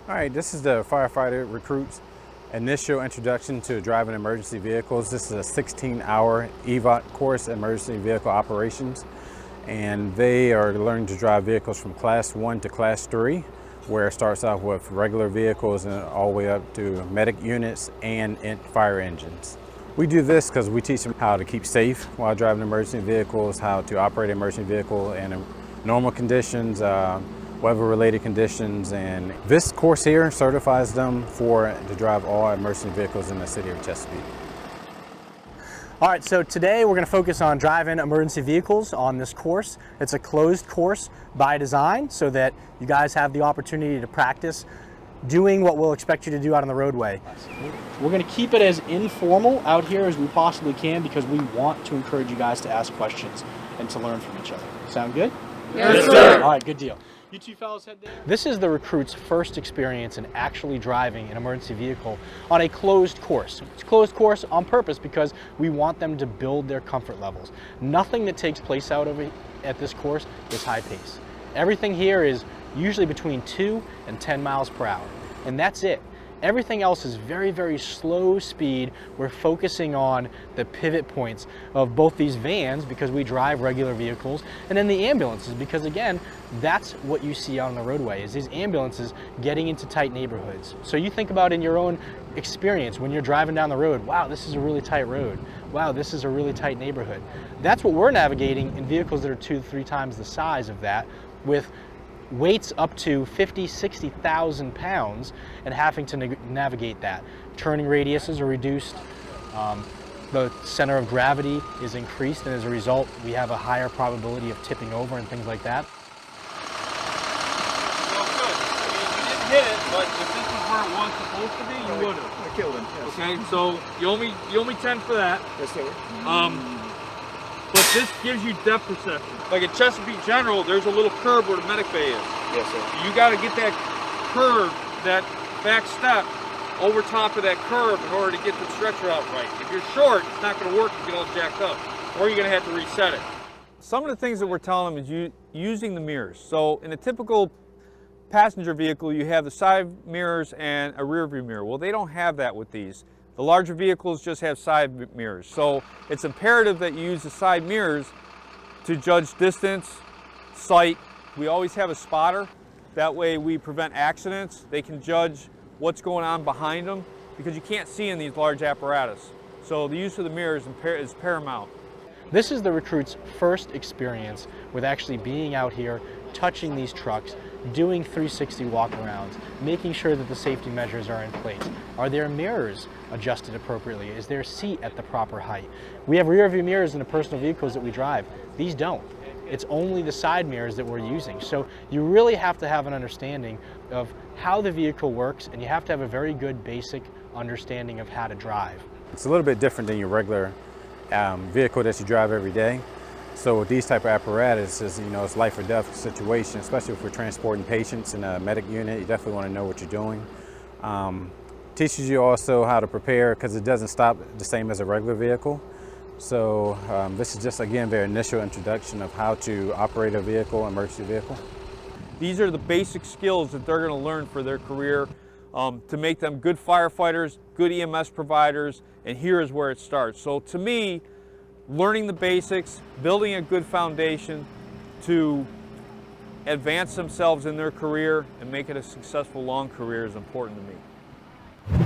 All right, this is the firefighter recruits initial introduction to driving emergency vehicles. This is a 16-hour EVOT course, emergency vehicle operations, and they are learning to drive vehicles from class 1 to class 3, where it starts off with regular vehicles and all the way up to medic units and fire engines. We do this because we teach them how to keep safe while driving emergency vehicles, how to operate an emergency vehicle in normal conditions, weather-related conditions, and this course here certifies them to drive all emergency vehicles in the city of Chesapeake. All right, so today we're going to focus on driving emergency vehicles on this course. It's a closed course by design so that you guys have the opportunity to practice doing what we'll expect you to do out on the roadway. We're going to keep it as informal out here as we possibly can because we want to encourage you guys to ask questions and to learn from each other. Sound good? Yes, sir. All right, good deal. You two fellas head there. This is the recruit's first experience in actually driving an emergency vehicle on a closed course. It's a closed course on purpose because we want them to build their comfort levels. Nothing that takes place out at this course is high pace. Everything here is usually between 2 and 10 miles per hour, and that's it. Everything else is very, very slow speed. We're focusing on the pivot points of both these vans because we drive regular vehicles, and then the ambulances because, again, that's what you see out on the roadway is these ambulances getting into tight neighborhoods. So you think about in your own experience when you're driving down the road, wow, this is a really tight road. Wow, this is a really tight neighborhood. That's what we're navigating in vehicles that are 2 to 3 times the size of that, with weights up to 50, 60,000 pounds and having to navigate that. Turning radiuses are reduced, the center of gravity is increased, and as a result, we have a higher probability of tipping over and things like that. Well, good. I mean, you didn't hit it, but if this was where it was supposed to be, you would have. I killed him. Yes. Okay, so you owe me 10 for that. Yes, sir. But this gives you depth perception. Like at Chesapeake General, there's a little curve where the medic bay is. Yes, sir. You got to get that curve, that back step, over top of that curve in order to get the stretcher out right. If you're short, it's not going to work. You get all jacked up, or you're going to have to reset it. Some of the things that we're telling them is using the mirrors. So in a typical passenger vehicle, you have the side mirrors and a rear view mirror. Well, they don't have that with these. The larger vehicles just have side mirrors. So it's imperative that you use the side mirrors to judge distance, sight. We always have a spotter. That way we prevent accidents. They can judge what's going on behind them because you can't see in these large apparatus. So the use of the mirrors is paramount. This is the recruit's first experience with actually being out here, touching these trucks, doing 360 walk-arounds, making sure that the safety measures are in place. Are their mirrors adjusted appropriately? Is their seat at the proper height? We have rear view mirrors in the personal vehicles that we drive. These don't. It's only the side mirrors that we're using. So you really have to have an understanding of how the vehicle works, and you have to have a very good basic understanding of how to drive. It's a little bit different than your regular vehicle that you drive every day. So with these type of apparatuses, it's life or death situation, especially if we're transporting patients in a medic unit. You definitely want to know what you're doing. Teaches you also how to prepare because it doesn't stop the same as a regular vehicle. So this is just, again, their initial introduction of how to operate a vehicle, emergency vehicle. These are the basic skills that they're going to learn for their career to make them good firefighters, good EMS providers, and here is where it starts. So to me, learning the basics, building a good foundation to advance themselves in their career and make it a successful long career is important to me.